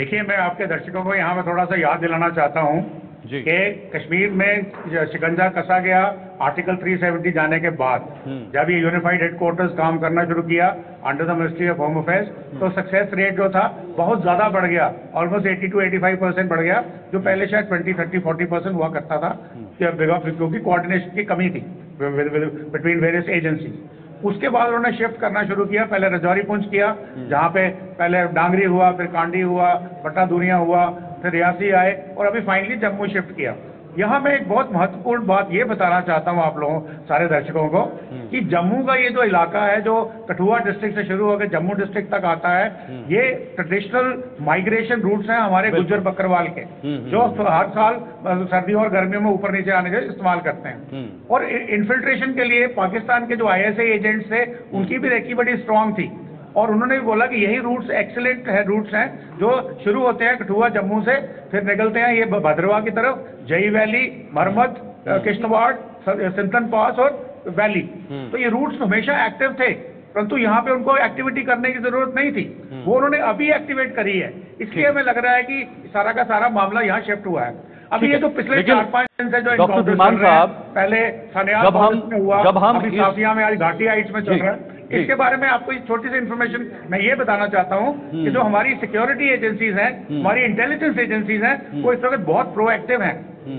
देखिए, मैं आपके दर्शकों को यहाँ पे थोड़ा सा याद दिलाना चाहता हूँ कि कश्मीर में शिकंजा कसा गया आर्टिकल 370 जाने के बाद। जब ये यूनिफाइड हेडक्वार्टर्स काम करना शुरू किया under the ministry of home affairs, तो सक्सेस रेट जो था बहुत ज्यादा बढ़ गया, ऑलमोस्ट 80 to 85% बढ़ गया, जो पहले शायद 20, 30, 40% हुआ करता था, क्योंकि कोऑर्डिनेशन की कमी थी बिटवीन वेरियस एजेंसीज। उसके बाद उन्होंने शिफ्ट करना शुरू किया। पहले रजौरी पुंछ किया, जहाँ पे पहले डांगरी हुआ, फिर कांडी हुआ, बट्टा दूनिया हुआ, फिर रियासी आए, और अभी फाइनली जम्मू शिफ्ट किया। यहाँ मैं एक बहुत महत्वपूर्ण बात ये बताना चाहता हूँ आप लोगों सारे दर्शकों को कि जम्मू का ये जो इलाका है, जो कठुआ डिस्ट्रिक्ट से शुरू होकर जम्मू डिस्ट्रिक्ट तक आता है, ये ट्रेडिशनल माइग्रेशन रूट्स हैं हमारे गुज्जर बकरवाल के, जो हर साल सर्दियों और गर्मियों में ऊपर नीचे आने के लिए इस्तेमाल करते हैं। और इन्फिल्ट्रेशन के लिए पाकिस्तान के जो ISI एजेंट्स थे, उनकी भी रेकी बड़ी स्ट्रांग थी, और उन्होंने भी बोला कि यही रूट्स एक्सीलेंट है, रूट्स हैं जो शुरू होते हैं कठुआ जम्मू से, फिर निकलते हैं ये भद्रवा की तरफ, जई वैली, मरमत, किश्तवाड़, सिंथन पास और वैली। तो ये रूट्स हमेशा एक्टिव थे, परंतु यहाँ पे उनको एक्टिविटी करने की जरूरत नहीं थी, वो उन्होंने अभी एक्टिवेट करी है। इसलिए हमें लग रहा है कि सारा का सारा मामला यहाँ शिफ्ट हुआ है। अभी ये तो पिछले 4-5 दिन से जो डॉक्टर धीमान साहब, पहले सनियाल में हुआ, अभी साफिया में, आज घाटी हाइट्स में चल रहा है। इसके बारे में आपको एक छोटी सी इन्फॉर्मेशन मैं ये बताना चाहता हूँ कि जो हमारी सिक्योरिटी एजेंसीज हैं, हमारी इंटेलिजेंस एजेंसीज हैं, वो इस वक्त बहुत प्रोएक्टिव हैं।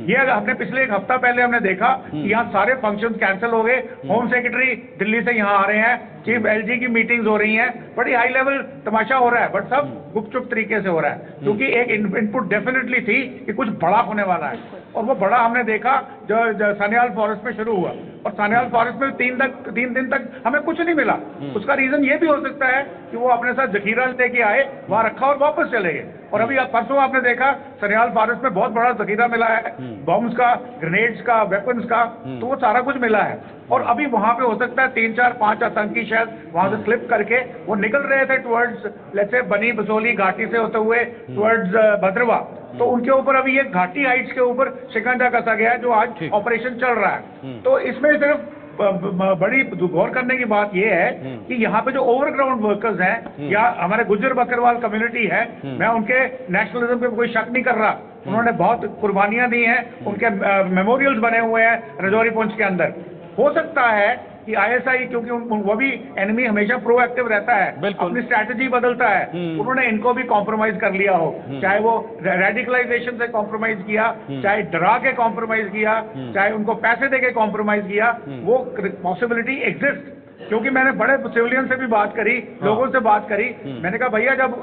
ये अगर हमने पिछले एक हफ्ता पहले हमने देखा कि यहाँ सारे फंक्शंस कैंसिल हो गए, होम सेक्रेटरी दिल्ली से यहाँ आ रहे हैं, चीफ LG की मीटिंग्स हो रही हैं, बड़ी हाई लेवल तमाशा हो रहा है, बट सब गुपचुप तरीके से हो रहा है, क्योंकि एक इनपुट डेफिनेटली थी कि कुछ बड़ा होने वाला है, और वो बड़ा हमने देखा जो सान्याल फॉरेस्ट में शुरू हुआ, और सान्याल फॉरेस्ट में 3 दिन तक हमें कुछ नहीं मिला। उसका रीजन ये भी हो सकता है कि वो अपने साथ जखीरा लेके आए, वहां रखा और वापस चले गए। और अभी परसों आपने देखा सनियाल फॉरेस्ट में बहुत बड़ा जखीरा मिला है, बॉम्ब्स का, ग्रेनेड्स का, वेपन्स का, तो वो सारा कुछ मिला है। और अभी वहां पे हो सकता है 3, 4, 5 आतंकी शायद वहां से स्लिप करके वो निकल रहे थे टुवर्ड्स, लेट्स से बनी बसोली घाटी से होते हुए टुवर्ड्स भद्रवा, तो उनके ऊपर अभी ये घाटी हाइट्स के ऊपर शिकंजा कसा गया है, जो आज ऑपरेशन चल रहा है। तो इसमें सिर्फ बड़ी गौर करने की बात यह है कि यहाँ पे जो ओवरग्राउंड वर्कर्स हैं या हमारे गुज्जर बकरवाल कम्युनिटी है, मैं उनके नेशनलिज्म पे कोई शक नहीं कर रहा, उन्होंने बहुत कुर्बानियां दी हैं, उनके मेमोरियल्स बने हुए हैं रजौरी पुंछ के अंदर। हो सकता है कि ISI, क्योंकि वो भी एनिमी हमेशा प्रोएक्टिव रहता है, अपनी स्ट्रैटेजी बदलता है, उन्होंने इनको भी कॉम्प्रोमाइज कर लिया हो, चाहे वो रेडिकलाइजेशन से कॉम्प्रोमाइज किया, चाहे डरा के कॉम्प्रोमाइज किया, चाहे उनको पैसे दे के कॉम्प्रोमाइज किया, वो पॉसिबिलिटी एग्जिस्ट। क्योंकि मैंने बड़े सिविलियन से भी बात करी, लोगों से बात करी, मैंने कहा भैया जब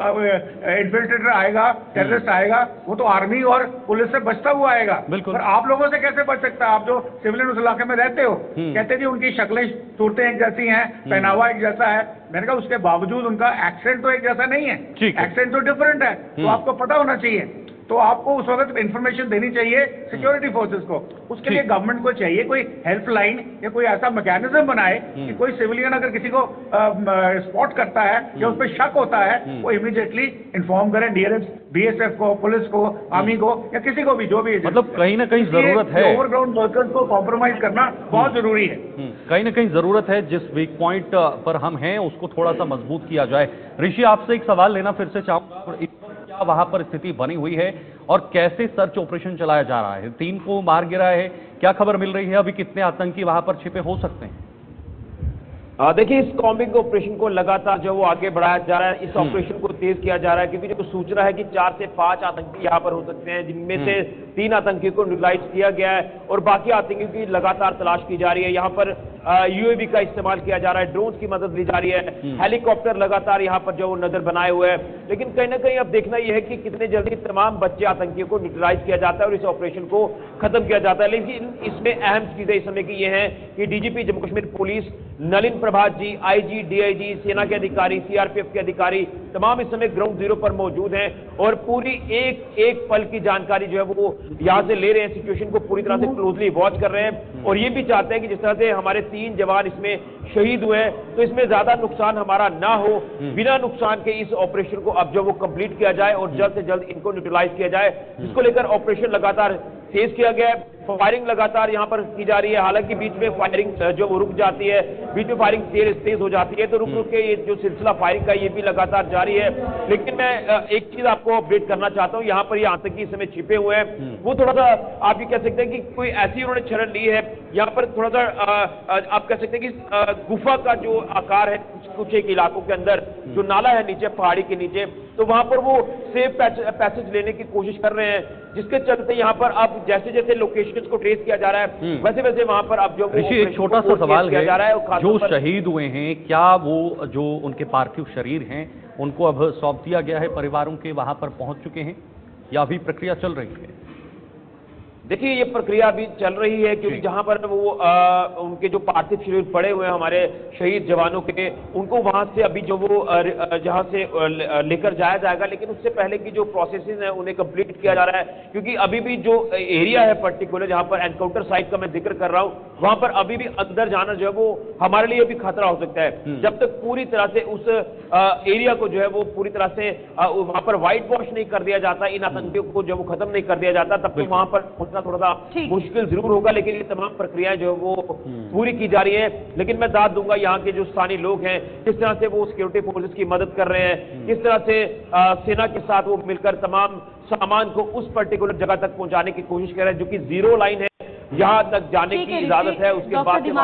इन्फिल्ट्रेटर आएगा, टेररिस्ट आएगा, वो तो आर्मी और पुलिस से बचता हुआ आएगा, पर आप लोगों से कैसे बच सकता है? आप जो सिविलियन उस इलाके में रहते हो, कहते जी उनकी शक्लें सूरतें एक जैसी हैं, पहनावा एक जैसा है। मैंने कहा उसके बावजूद उनका एक्सेंट तो एक जैसा नहीं है, एक्सेंट तो डिफरेंट है, तो आपको पता होना चाहिए। तो आपको उस वक्त इन्फॉर्मेशन देनी चाहिए सिक्योरिटी फोर्सेस को। उसके लिए गवर्नमेंट को चाहिए कोई हेल्पलाइन या कोई ऐसा मैकेनिज्म बनाए कि कोई सिविलियन अगर किसी को स्पॉट करता है या उस पर शक होता है, वो इमीडिएटली इन्फॉर्म करें DRF, BSF को, पुलिस को, आर्मी को, या किसी को भी, जो भी। मतलब कहीं ना कहीं जरूरत है ओवरग्राउंड वर्कर्स को कॉम्प्रोमाइज करना बहुत जरूरी है। कहीं ना कहीं जरूरत है, जिस वीक पॉइंट पर हम हैं उसको थोड़ा सा मजबूत किया जाए। ऋषि, आपसे एक सवाल लेना फिर से चाहूंगा, क्या वहां पर स्थिति बनी हुई है और कैसे सर्च ऑपरेशन चलाया जा रहा है? 3 को मार गिरा है, क्या खबर मिल रही है? अभी कितने आतंकी वहां पर छिपे हो सकते हैं? देखिए, इस कॉम्बिंग ऑपरेशन को लगातार जो वो आगे बढ़ाया जा रहा है, इस ऑपरेशन को तेज किया जा रहा है, क्योंकि जो सूचना है कि 4 से 5 आतंकी यहाँ पर हो सकते हैं, जिनमें से 3 आतंकी को न्यूट्रलाइज किया गया है और बाकी आतंकियों की लगातार तलाश की जा रही है। यहाँ पर UAV का इस्तेमाल किया जा रहा है, ड्रोन की मदद ली जा रही है, हेलीकॉप्टर लगातार यहाँ पर जो वो नजर बनाए हुए हैं। लेकिन कहीं ना कहीं अब देखना यह है कि कितने जल्दी तमाम बच्चे आतंकियों को न्यूट्रलाइज किया जाता है और इस ऑपरेशन को खत्म किया जाता है। लेकिन इसमें अहम चीजें इस समय की ये है कि DGP जम्मू कश्मीर पुलिस नलिन प्रभात जी, IG, DIG, सेना के अधिकारी, CRPF के अधिकारी तमाम इस समय ग्राउंड जीरो पर मौजूद हैं और पूरी एक पल की जानकारी जो है वो यहाँ से ले रहे हैं, सिचुएशन को पूरी तरह से क्लोजली वॉच कर रहे हैं और ये भी चाहते हैं कि जिस तरह से हमारे 3 जवान इसमें शहीद हुए हैं, तो इसमें ज्यादा नुकसान हमारा ना हो, बिना नुकसान के इस ऑपरेशन को अब जो वो कंप्लीट किया जाए और जल्द से जल्द इनको न्यूट्रलाइज किया जाए, जिसको लेकर ऑपरेशन लगातार तेज किया गया है। फायरिंग लगातार यहाँ पर की जा रही है। हालांकि बीच में फायरिंग जो वो रुक जाती है, बीच में फायरिंग तेज हो जाती है, तो रुक के ये जो सिलसिला फायरिंग का ये भी लगातार जारी है। लेकिन मैं एक चीज आपको अपडेट करना चाहता हूँ, यहाँ पर ये आतंकी इस समय छिपे हुए हैं, वो थोड़ा सा आप ये कह सकते हैं कि कोई ऐसी उन्होंने शरण ली है, यहाँ पर थोड़ा सा आप कह सकते हैं कि गुफा का जो आकार है कुछ एक इलाकों के अंदर जो नाला है नीचे पहाड़ी के नीचे, तो वहां पर वो सेफ पैसेज लेने की कोशिश कर रहे हैं, जिसके चलते यहाँ पर अब जैसे जैसे लोकेशंस को ट्रेस किया जा रहा है वैसे वैसे वहां पर अब जो ऋषि एक छोटा सा सवाल है, जो जो शहीद हुए हैं क्या वो जो उनके पार्थिव शरीर हैं उनको अब सौंप दिया गया है, परिवारों के वहां पर पहुंच चुके हैं या अभी प्रक्रिया चल रही है? देखिए ये प्रक्रिया अभी चल रही है, क्योंकि जहां पर वो उनके जो पार्थिव शरीर पड़े हुए हैं हमारे शहीद जवानों के, उनको वहां से अभी जो वो जहां से लेकर जाया जाएगा, लेकिन उससे पहले की जो प्रोसेसेस हैं उन्हें कंप्लीट किया जा रहा है, क्योंकि अभी भी जो एरिया है पर्टिकुलर जहां पर एनकाउंटर साइट का मैं जिक्र कर रहा हूं, वहां पर अभी भी अंदर जाना जो है वो हमारे लिए भी खतरा हो सकता है। जब तक पूरी तरह से उस एरिया को जो है वो पूरी तरह से वहां पर व्हाइट वॉश नहीं कर दिया जाता, इन आतंकियों को जो वो खत्म नहीं कर दिया जाता, तब तक वहां पर थोड़ा सा मुश्किल जरूर होगा। लेकिन ये तमाम प्रक्रियाएं जो वो पूरी की जा रही है। लेकिन मैं दाद दूंगा यहाँ के जो स्थानीय लोग हैं, किस तरह से वो सिक्योरिटी फोर्सेस की मदद कर रहे हैं, किस तरह से सेना के साथ वो मिलकर तमाम सामान को उस पर्टिकुलर जगह तक पहुंचाने की कोशिश कर रहे हैं, जो कि जीरो लाइन है, यहाँ तक जाने की इजाजत है। उसके बाद जो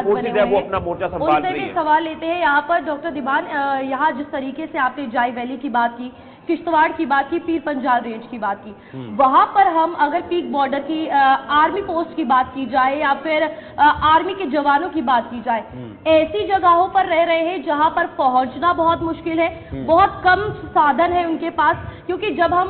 फोर्सेज है वो अपना मोर्चा संभाल रही है। सवाल लेते हैं यहाँ पर डॉक्टर दीवान, यहाँ जिस तरीके से आपने जाई वैली की बात की, किश्तवाड़ की बात की, पीर पंजाल रेंज की बात की, वहां पर हम अगर पीक बॉर्डर की आर्मी पोस्ट की बात की जाए या फिर आर्मी के जवानों की बात की जाए, ऐसी जगहों पर रह रहे हैं जहां पर पहुंचना बहुत मुश्किल है, बहुत कम साधन है उनके पास, क्योंकि जब हम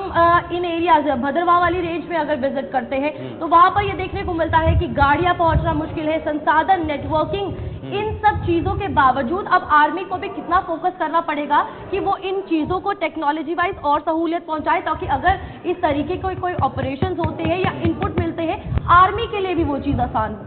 इन एरियाज भद्रवाह वाली रेंज में अगर विजिट करते हैं तो वहां पर यह देखने को मिलता है कि गाड़ियां पहुंचना मुश्किल है, संसाधन, नेटवर्किंग, इन सब चीजों के बावजूद अब आर्मी को भी कितना फोकस करना पड़ेगा कि वो इन चीजों को टेक्नोलॉजी वाइज और सहूलियत पहुंचाए, ताकि अगर इस तरीके के कोई ऑपरेशंस होते हैं या इनपुट मिलते हैं, आर्मी के लिए भी वो चीज आसान हो।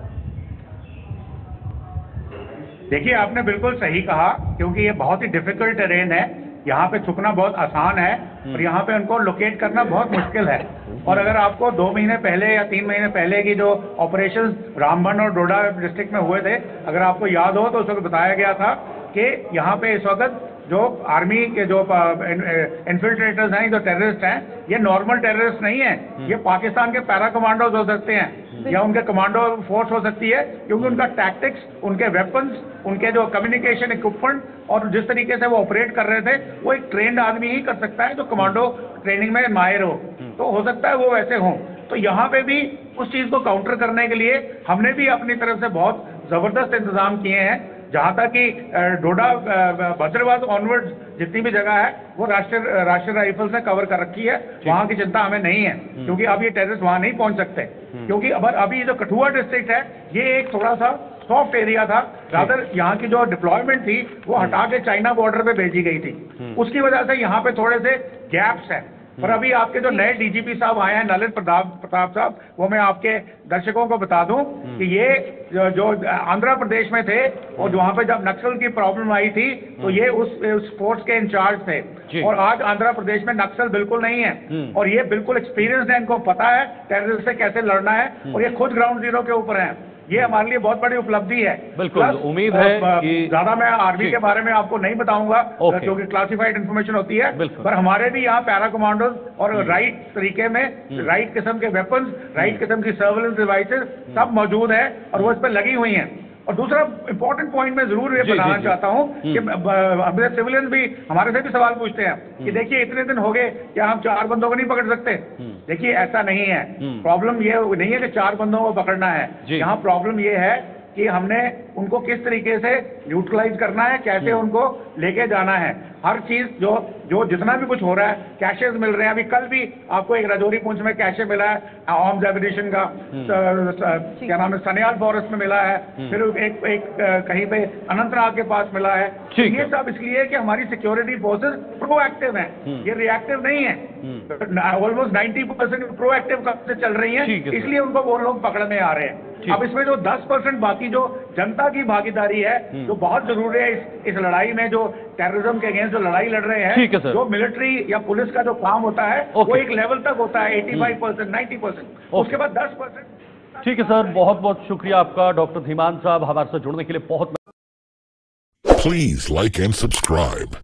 देखिए आपने बिल्कुल सही कहा, क्योंकि ये बहुत ही डिफिकल्ट टेरेन है, यहाँ पे छुपना बहुत आसान है और यहाँ पे उनको लोकेट करना बहुत मुश्किल है। और अगर आपको 2 महीने पहले या 3 महीने पहले की जो ऑपरेशन रामबन और डोडा डिस्ट्रिक्ट में हुए थे, अगर आपको याद हो तो उस वक्त बताया गया था कि यहाँ पे इस वक्त जो आर्मी के जो इन्फिल्ट्रेटर्स हैं, जो टेररिस्ट हैं, ये नॉर्मल टेररिस्ट नहीं है, ये पाकिस्तान के पैरा कमांडोज हो सकते हैं या उनके कमांडो फोर्स हो सकती है, क्योंकि उनका टैक्टिक्स, उनके वेपन्स, उनके जो कम्युनिकेशन इक्विपमेंट और जिस तरीके से वो ऑपरेट कर रहे थे, वो एक ट्रेंड आदमी ही कर सकता है जो कमांडो ट्रेनिंग में माहिर हो, तो हो सकता है वो वैसे हों। तो यहाँ पे भी उस चीज को काउंटर करने के लिए हमने भी अपनी तरफ से बहुत जबरदस्त इंतजाम किए हैं। जहां तक कि डोडा भद्रवाह ऑनवर्ड जितनी भी जगह है वो राष्ट्रीय राइफल्स ने कवर कर रखी है, वहां की चिंता हमें नहीं है, क्योंकि अब ये टेररिस्ट वहां नहीं पहुंच सकते, क्योंकि अभी जो कठुआ डिस्ट्रिक्ट है ये एक थोड़ा सा सॉफ्ट एरिया था, रादर यहाँ की जो डिप्लॉयमेंट थी वो हटा के चाइना बॉर्डर पे भेजी गई थी, उसकी वजह से यहाँ पे थोड़े से गैप्स हैं। पर अभी आपके जो नए डीजीपी साहब आए हैं, ललित प्रताप साहब, वो मैं आपके दर्शकों को बता दूं कि ये जो आंध्र प्रदेश में थे और वहां पे जब नक्सल की प्रॉब्लम आई थी तो ये उस फोर्स के इंचार्ज थे, और आज आंध्र प्रदेश में नक्सल बिल्कुल नहीं है और ये बिल्कुल एक्सपीरियंस है, इनको पता है टेररिस्ट से कैसे लड़ना है और ये खुद ग्राउंड जीरो के ऊपर है। ये हमारे लिए बहुत बड़ी उपलब्धि है। बिल्कुल, उम्मीद है कि ज्यादा मैं आर्मी के बारे में आपको नहीं बताऊंगा क्योंकि क्लासिफाइड इन्फॉर्मेशन होती है, पर हमारे भी यहाँ पैरा कमांडोज और राइट तरीके में राइट किस्म के वेपन्स, राइट किस्म की सर्वेलेंस डिवाइसेस सब मौजूद है और वो इस पर लगी हुई हैं। और दूसरा इंपॉर्टेंट पॉइंट मैं जरूर ये बताना चाहता हूँ कि हमारे सिविलियंस भी हमारे से भी सवाल पूछते हैं कि देखिए इतने दिन हो गए, क्या हम 4 बंदों को नहीं पकड़ सकते? देखिए ऐसा नहीं है, प्रॉब्लम ये नहीं है कि 4 बंदों को पकड़ना है, यहाँ प्रॉब्लम ये है कि हमने उनको किस तरीके से यूटिलाइज करना है, कैसे उनको लेके जाना है। हर चीज जो जितना भी कुछ हो रहा है, कैशेज मिल रहे हैं। अभी कल भी आपको एक राजौरी पुंछ में कैशे मिला है आर्म्स एमिनिशन का, क्या नाम है, सनियाल फॉरेस्ट में मिला है, फिर एक कहीं पे अनंतनाग के पास मिला है। ये सब इसलिए कि हमारी सिक्योरिटी फोर्सेस प्रोएक्टिव हैं, ये रिएक्टिव नहीं है। ऑलमोस्ट 90% प्रोएक्टिव से चल रही है, इसलिए उनको वो लोग पकड़ में आ रहे हैं। अब इसमें जो 10% बाकी जो जनता की भागीदारी है, जो बहुत जरूरी है इस लड़ाई में, जो टेररिज्म के अगेंस्ट जो लड़ाई लड़ रहे हैं, जो मिलिट्री या पुलिस का जो काम होता है वो एक लेवल तक होता है 85%, 90%, उसके बाद 10% ठीक है सर, बहुत बहुत शुक्रिया आपका डॉक्टर धीमान साहब, हमारे साथ जुड़ने के लिए बहुत। Please like and subscribe.